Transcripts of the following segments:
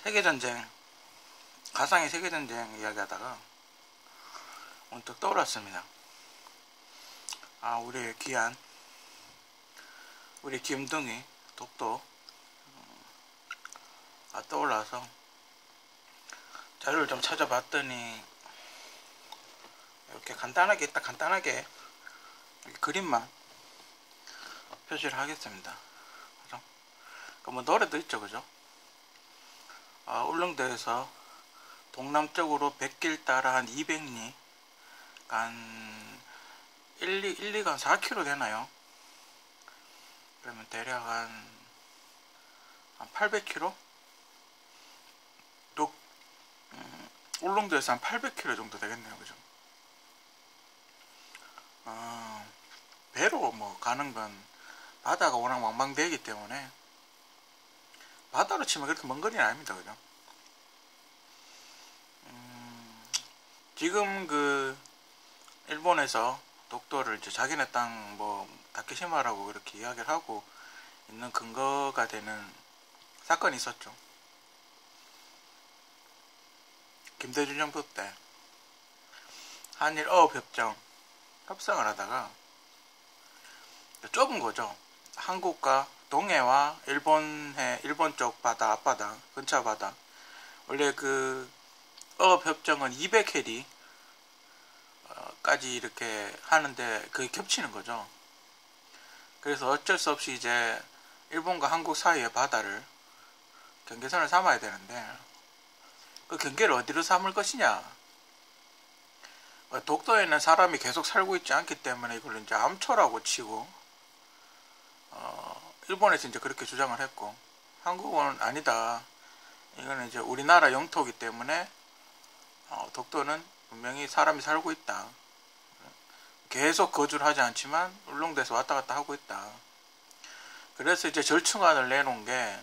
세계전쟁, 가상의 세계전쟁 이야기하다가 문득 떠올랐습니다. 우리의 귀한, 우리 김둥이 독도 떠올라서 자료를 좀 찾아봤더니 이렇게 간단하게 이렇게 그림만 표시를 하겠습니다. 그죠? 뭐 노래도 있죠, 그죠? 울릉도에서 동남쪽으로 백길 따라 한 200리, 한 1, 2가 4km 되나요? 그러면 대략 한 800km? 또 울릉도에서 한 800km 정도 되겠네요, 그죠? 배로 뭐 가는 건 바다가 워낙 망망대해이기 때문에 바다로 치면 그렇게 먼 거리는 아닙니다, 그죠? 지금 그 일본에서 독도를 이제 자기네 땅 뭐 다케시마라고 그렇게 이야기를 하고 있는 근거가 되는 사건이 있었죠. 김대중 정부 때 한일 어업협정 협상을 하다가 좁은 거죠. 한국과 동해와 일본 쪽 바다, 앞바다, 근처 바다. 원래 그 어업협정은 200해리 까지 이렇게 하는데 그게 겹치는 거죠. 그래서 어쩔 수 없이 이제 일본과 한국 사이의 바다를 경계선을 삼아야 되는데 그 경계를 어디로 삼을 것이냐. 독도에는 사람이 계속 살고 있지 않기 때문에 이걸 이제 암초라고 치고 일본에서 이제 그렇게 주장을 했고 한국은 아니다. 이거는 이제 우리나라 영토이기 때문에 독도는 분명히 사람이 살고 있다. 계속 거주를 하지 않지만 울릉도에서 왔다 갔다 하고 있다. 그래서 이제 절충안을 내놓은 게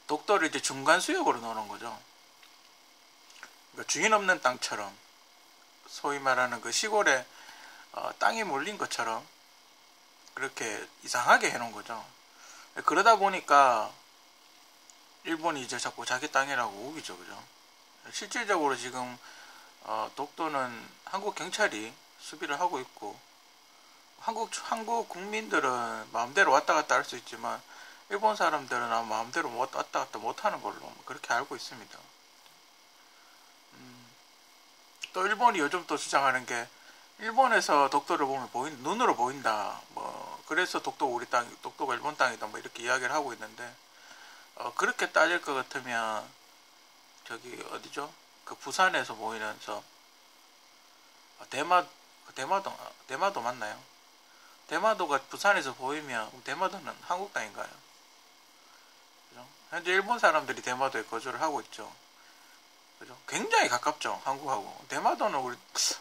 독도를 이제 중간 수역으로 놓는 거죠. 그러니까 주인 없는 땅처럼 소위 말하는 그 시골에 땅이 몰린 것처럼 그렇게 이상하게 해놓은 거죠. 그러다 보니까 일본이 이제 자꾸 자기 땅이라고 우기죠, 그죠? 실질적으로 지금 독도는 한국 경찰이 수비를 하고 있고 한국 국민들은 마음대로 왔다 갔다 할 수 있지만 일본 사람들은 마음대로 왔다 갔다 못하는 걸로 그렇게 알고 있습니다. 또 일본이 요즘 또 주장하는 게 일본에서 독도를 보면 눈으로 보인다. 뭐 그래서 독도가 일본 땅이다. 뭐 이렇게 이야기를 하고 있는데 그렇게 따질 것 같으면 저기 어디죠? 그 부산에서 보이면서 대마도 맞나요? 대마도가 부산에서 보이면 대마도는 한국 땅인가요? 그죠? 현재 일본 사람들이 대마도에 거주를 하고 있죠. 그죠? 굉장히 가깝죠, 한국하고. 대마도는 우리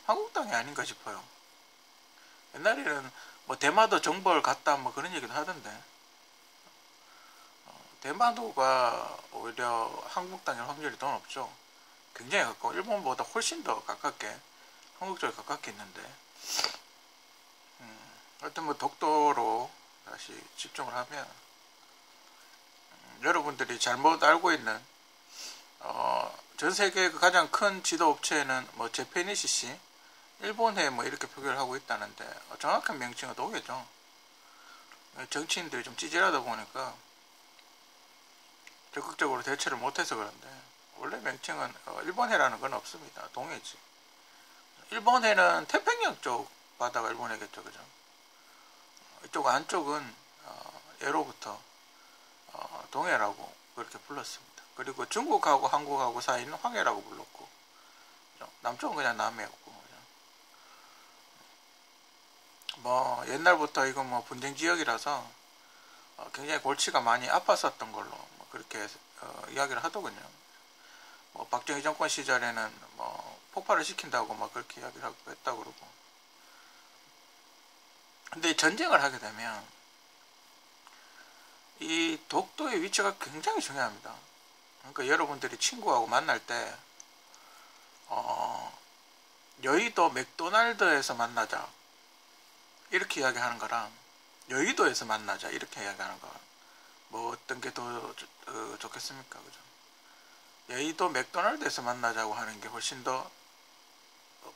한국 땅이 아닌가 싶어요. 옛날에는 뭐 대마도 정벌 갔다 뭐 그런 얘기도 하던데 대마도가 오히려 한국 땅일 확률이 더 높죠. 굉장히 가까워. 일본보다 훨씬 더 가깝게 한국 쪽에 가깝게 있는데 하여튼 뭐 독도로 다시 집중을 하면 여러분들이 잘못 알고 있는 전 세계 그 가장 큰 지도 업체는 뭐 제페니시시 일본해 뭐 이렇게 표기를 하고 있다는데 정확한 명칭은 도겠죠. 정치인들이 좀 찌질하다 보니까 적극적으로 대처를 못해서 그런데 원래 명칭은 일본해라는 건 없습니다. 동해지. 일본해는 태평양 쪽 바다가 일본해겠죠, 그죠? 이쪽 안쪽은 예로부터 동해라고 그렇게 불렀습니다. 그리고 중국하고 한국하고 사이는 황해라고 불렀고, 그죠? 남쪽은 그냥 남해였고, 그죠? 뭐 옛날부터 이건 뭐 분쟁 지역이라서 굉장히 골치가 많이 아팠었던 걸로 뭐 그렇게 이야기를 하더군요. 뭐 박정희 정권 시절에는 뭐 폭발을 시킨다고 막 그렇게 이야기를 하고 했다 그러고. 근데 전쟁을 하게 되면 이 독도의 위치가 굉장히 중요합니다. 그러니까 여러분들이 친구하고 만날 때 여의도 맥도날드에서 만나자 이렇게 이야기하는 거랑 여의도에서 만나자 이렇게 이야기하는 거 뭐 어떤 게 더 좋겠습니까, 그죠? 여의도 맥도날드에서 만나자고 하는 게 훨씬 더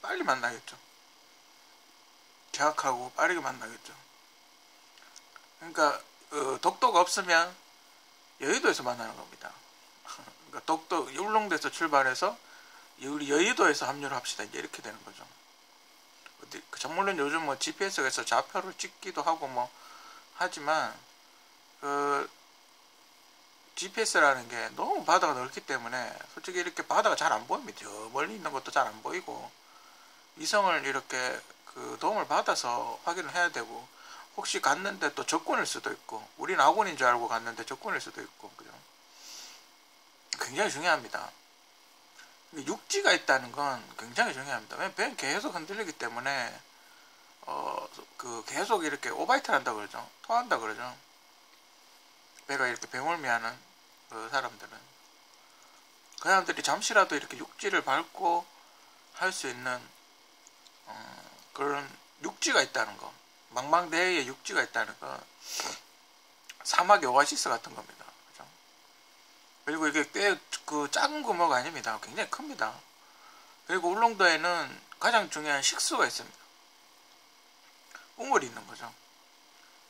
빨리 만나겠죠. 계약하고 빠르게 만나겠죠. 그러니까 독도가 없으면 여의도에서 만나는 겁니다. 그러니까 독도 울릉도에서 출발해서 우리 여의도에서 합류를 합시다. 이제 이렇게 되는 거죠. 물론 요즘 뭐 GPS에서 좌표를 찍기도 하고 뭐 하지만 그 GPS라는 게 너무 바다가 넓기 때문에 솔직히 이렇게 바다가 잘 안 보입니다. 저 멀리 있는 것도 잘 안 보이고 위성을 이렇게 그 도움을 받아서 확인을 해야 되고 혹시 갔는데 또 적군일 수도 있고 우린 아군인 줄 알고 갔는데 적군일 수도 있고 그죠? 굉장히 중요합니다. 육지가 있다는 건 굉장히 중요합니다. 왜냐면 배는 계속 흔들리기 때문에 그 계속 이렇게 오바이트 한다 그러죠. 토한다 그러죠. 배가 이렇게 배멀미하는 그 사람들은 그 사람들이 잠시라도 이렇게 육지를 밟고 할 수 있는 그런 육지가 있다는 거, 망망대해에 육지가 있다는 거, 사막의 오아시스 같은 겁니다. 그죠? 그리고 이게 꽤 그 작은 규모가 아닙니다. 굉장히 큽니다. 그리고 울릉도에는 가장 중요한 식수가 있습니다. 우물이 있는 거죠.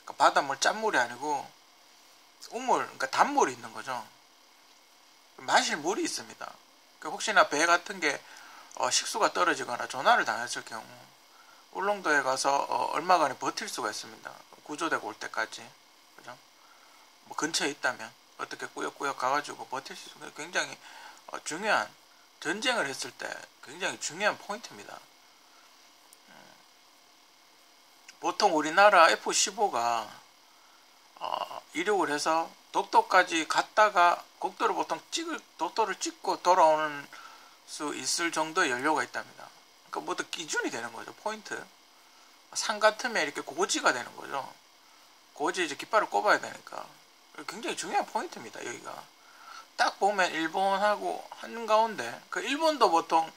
그러니까 바닷물 짠물이 아니고 우물, 그러니까 단물이 있는 거죠. 마실 물이 있습니다. 그러니까 혹시나 배 같은 게 식수가 떨어지거나 조난을 당했을 경우 울릉도에 가서 얼마간에 버틸 수가 있습니다. 구조되고 올 때까지. 그죠? 뭐 근처에 있다면 어떻게 꾸역꾸역 가가지고 버틸 수 있는 굉장히 중요한, 전쟁을 했을 때 굉장히 중요한 포인트입니다. 보통 우리나라 F-15가 이륙을 해서 독도까지 갔다가 독도를 찍고 돌아오는 수 있을 정도의 연료가 있답니다. 그러니까 모두 기준이 되는 거죠. 포인트. 산 같으면 이렇게 고지가 되는 거죠. 고지에 이제 깃발을 꼽아야 되니까. 굉장히 중요한 포인트입니다. 여기가. 딱 보면 일본하고 한가운데, 그 일본도 보통,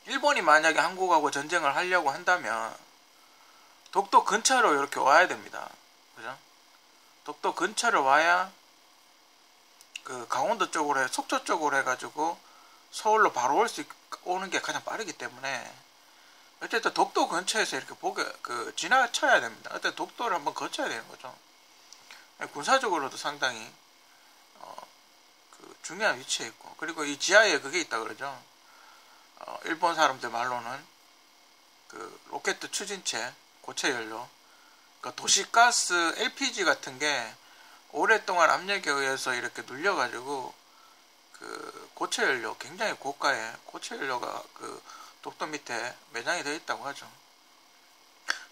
일본이 만약에 한국하고 전쟁을 하려고 한다면 독도 근처로 이렇게 와야 됩니다. 그죠? 독도 근처로 와야 그 강원도 쪽으로 속초 쪽으로 해가지고 서울로 바로 오는 게 가장 빠르기 때문에 어쨌든 독도 근처에서 이렇게 지나쳐야 됩니다. 어쨌든 독도를 한번 거쳐야 되는 거죠. 군사적으로도 상당히 그 중요한 위치에 있고, 그리고 이 지하에 그게 있다 그러죠. 일본 사람들 말로는 그 로켓 추진체, 고체 연료, 그러니까 도시가스 LPG 같은 게 오랫동안 압력에 의해서 이렇게 눌려가지고 그 고체 연료, 굉장히 고가의 고체 연료가 그 독도 밑에 매장이 되어 있다고 하죠.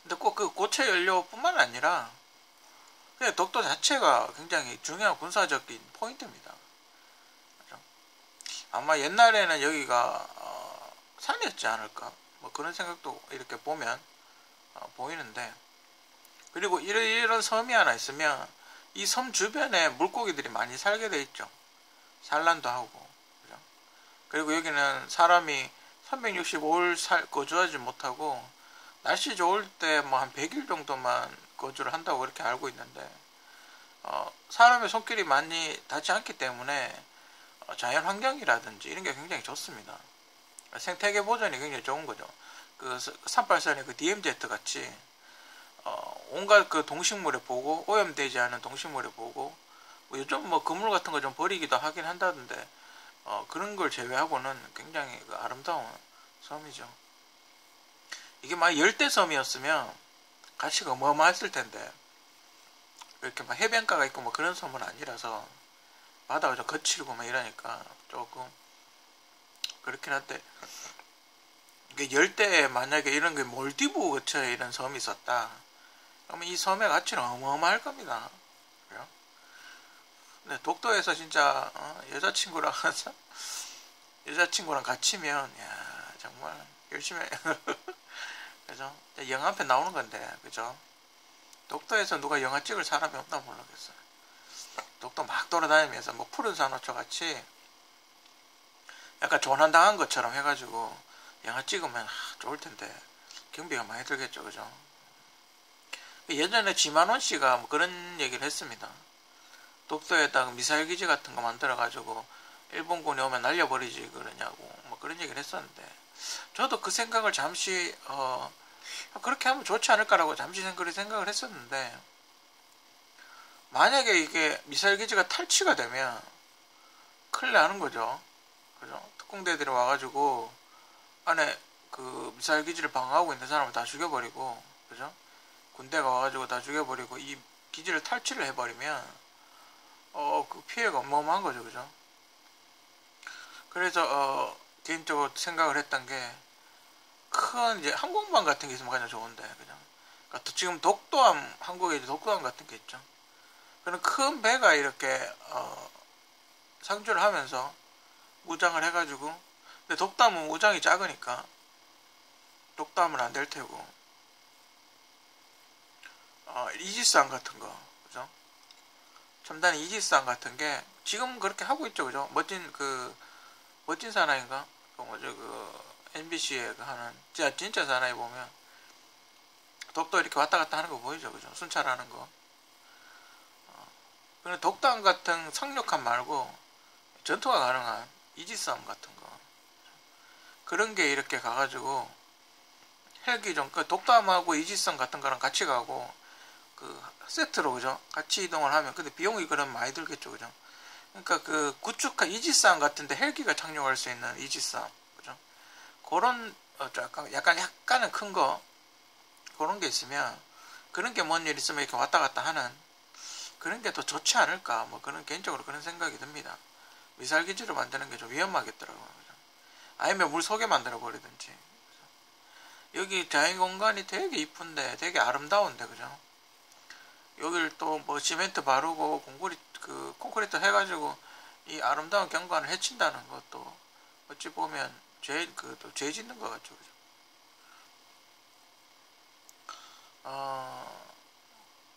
근데 꼭 그 고체 연료뿐만 아니라 그냥 독도 자체가 굉장히 중요한 군사적인 포인트입니다. 그렇죠? 아마 옛날에는 여기가 산이었지 않을까, 뭐 그런 생각도 이렇게 보면 보이는데, 그리고 이런 섬이 하나 있으면 이 섬 주변에 물고기들이 많이 살게 돼 있죠. 산란도 하고. 그죠? 그리고 여기는 사람이 365일 거주하지 못하고 날씨 좋을 때 뭐 한 100일 정도만 거주를 한다고 그렇게 알고 있는데, 사람의 손길이 많이 닿지 않기 때문에 자연 환경이라든지 이런 게 굉장히 좋습니다. 생태계 보존이 굉장히 좋은 거죠. 그 383의 그 DMZ 같이 온갖 그 동식물에 보고, 오염되지 않은 동식물에 보고, 뭐 요즘 뭐 그물 같은 거 좀 버리기도 하긴 한다던데 그런 걸 제외하고는 굉장히 그 아름다운 섬이죠. 이게 막 열대섬이었으면 가치가 어마어마했을 텐데 이렇게 막 해변가가 있고 뭐 그런 섬은 아니라서 바다가 좀 거칠고 막 이러니까 조금 그렇긴 한데, 이게 열대에 만약에 이런 게 몰디브 근처에 이런 섬이 있었다 그러면 이 섬의 가치는 어마어마할 겁니다. 그래요? 근데 독도에서 진짜 여자친구랑 같이면 야 정말 열심히 그죠? 영화 한 편 나오는 건데, 그죠? 독도에서 누가 영화 찍을 사람이 없나 모르겠어요. 독도 막 돌아다니면서 뭐 푸른 산호초 같이 약간 조난당한 것처럼 해가지고 영화 찍으면 좋을 텐데 경비가 많이 들겠죠, 그죠? 예전에 지만원 씨가 뭐 그런 얘기를 했습니다. 독도에다가 미사일 기지 같은 거 만들어가지고 일본군이 오면 날려버리지 그러냐고 뭐 그런 얘기를 했었는데, 저도 그 생각을 잠시 그렇게 하면 좋지 않을까라고 잠시 생각을 했었는데, 만약에 이게 미사일 기지가 탈취가 되면 큰일 나는 거죠. 그죠? 특공대들이 와가지고 안에 그 미사일 기지를 방어하고 있는 사람을 다 죽여버리고, 그죠? 군대가 와가지고 다 죽여버리고 이 기지를 탈취를 해버리면 그 피해가 어마어마한 거죠, 그죠? 그래서 개인적으로 생각을 했던 게, 큰 이제 항공모함 같은 게 있으면 가장 좋은데, 그냥 그러니까 지금 독도함, 한국에 이제 독도함 같은 게 있죠. 그런 큰 배가 이렇게 상주를 하면서 무장을 해가지고, 근데 독도함은 무장이 작으니까 독도함은 안 될 테고, 이지스함 같은 거, 그죠? 첨단 이지스함 같은 게 지금 그렇게 하고 있죠, 그죠? 멋진 사나이인가? 그 뭐죠, MBC에 하는 진짜 사나이 보면 독도 이렇게 왔다 갔다 하는 거 보이죠, 그죠? 순찰하는 거. 그런데 독도함 같은 상륙함 말고 전투가 가능한 이지스함 같은 거, 그런 게 이렇게 가가지고 헬기 그 독도함하고 이지스함 같은 거랑 같이 가고 그 세트로, 그죠? 같이 이동을 하면, 근데 비용이 그럼 많이 들겠죠, 그죠? 그러니까 그 구축한 이지스함 같은데 헬기가 착륙할 수 있는 이지스함, 그죠? 그런 약간은 큰 거, 그런 게 있으면, 그런 게 뭔 일 있으면 이렇게 왔다 갔다 하는 그런 게 더 좋지 않을까, 뭐 그런 개인적으로 그런 생각이 듭니다. 미사일 기지를 만드는 게 좀 위험하겠더라고요, 그죠? 아니면 물 속에 만들어 버리든지. 여기 자연 공간이 되게 이쁜데, 되게 아름다운데, 그죠? 여길 또 뭐 시멘트 바르고 콘크리트 해가지고 이 아름다운 경관을 해친다는 것도 어찌 보면 죄 짓는 것 같죠, 그죠?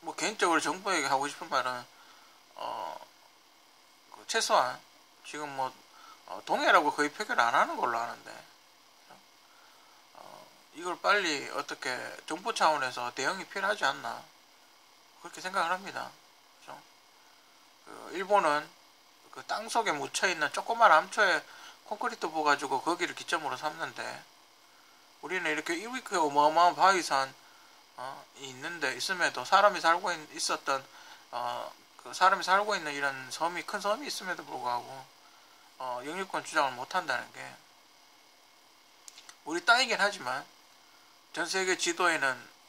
뭐 개인적으로 정부에게 하고 싶은 말은 최소한 지금 뭐 동해라고 거의 표기를 안 하는 걸로 아는데, 이걸 빨리 어떻게 정부 차원에서 대응이 필요하지 않나, 그렇게 생각을 합니다. 그렇죠? 일본은 그 땅속에 묻혀있는 조그만 암초에 콘크리트 부어가지고 거기를 기점으로 삼는데, 우리는 이렇게 어마어마한 바위산 있음에도 사람이 살고 있는 이런 큰 섬이 있음에도 불구하고 영유권 주장을 못한다는 게, 우리 땅이긴 하지만 전 세계 지도에는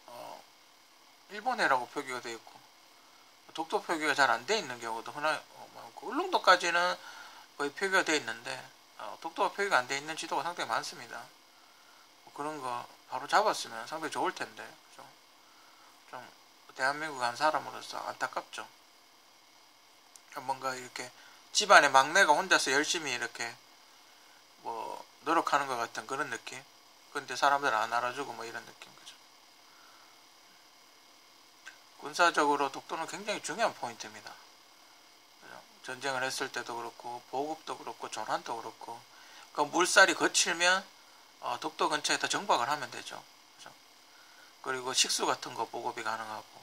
일본해라고 표기가 되어 있고 독도 표기가 잘 안 돼 있는 경우도 많고, 울릉도까지는 거의 표기가 되어 있는데 독도가 표기가 안 돼 있는 지도가 상당히 많습니다. 그런 거 바로 잡았으면 상당히 좋을 텐데, 그죠? 좀 대한민국 한 사람으로서 안타깝죠. 뭔가 이렇게 집안의 막내가 혼자서 열심히 이렇게 뭐 노력하는 것 같은 그런 느낌. 근데 사람들 안 알아주고 뭐 이런 느낌, 그죠? 군사적으로 독도는 굉장히 중요한 포인트입니다. 그죠? 전쟁을 했을 때도 그렇고 보급도 그렇고 전환도 그렇고, 그 물살이 거칠면 독도 근처에다 정박을 하면 되죠. 그죠? 그리고 식수 같은 거 보급이 가능하고,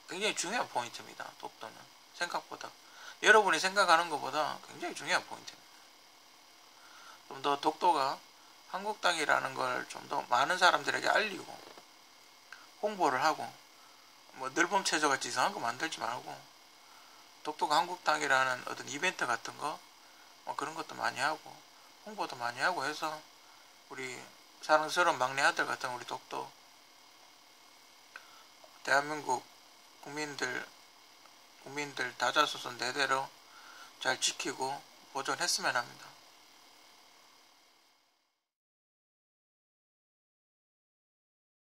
굉장히 중요한 포인트입니다, 독도는. 생각보다 여러분이 생각하는 것보다 굉장히 중요한 포인트입니다. 좀 더 독도가 한국 땅이라는 걸 좀 더 많은 사람들에게 알리고 홍보를 하고, 뭐 늘봄체조같이 이상한 거 만들지 말고 독도가 한국 땅이라는 어떤 이벤트 같은 거 그런 것도 많이 하고 홍보도 많이 하고 해서, 우리 사랑스러운 막내 아들 같은 우리 독도, 대한민국 국민들 다자소선 대대로 잘 지키고 보존했으면 합니다.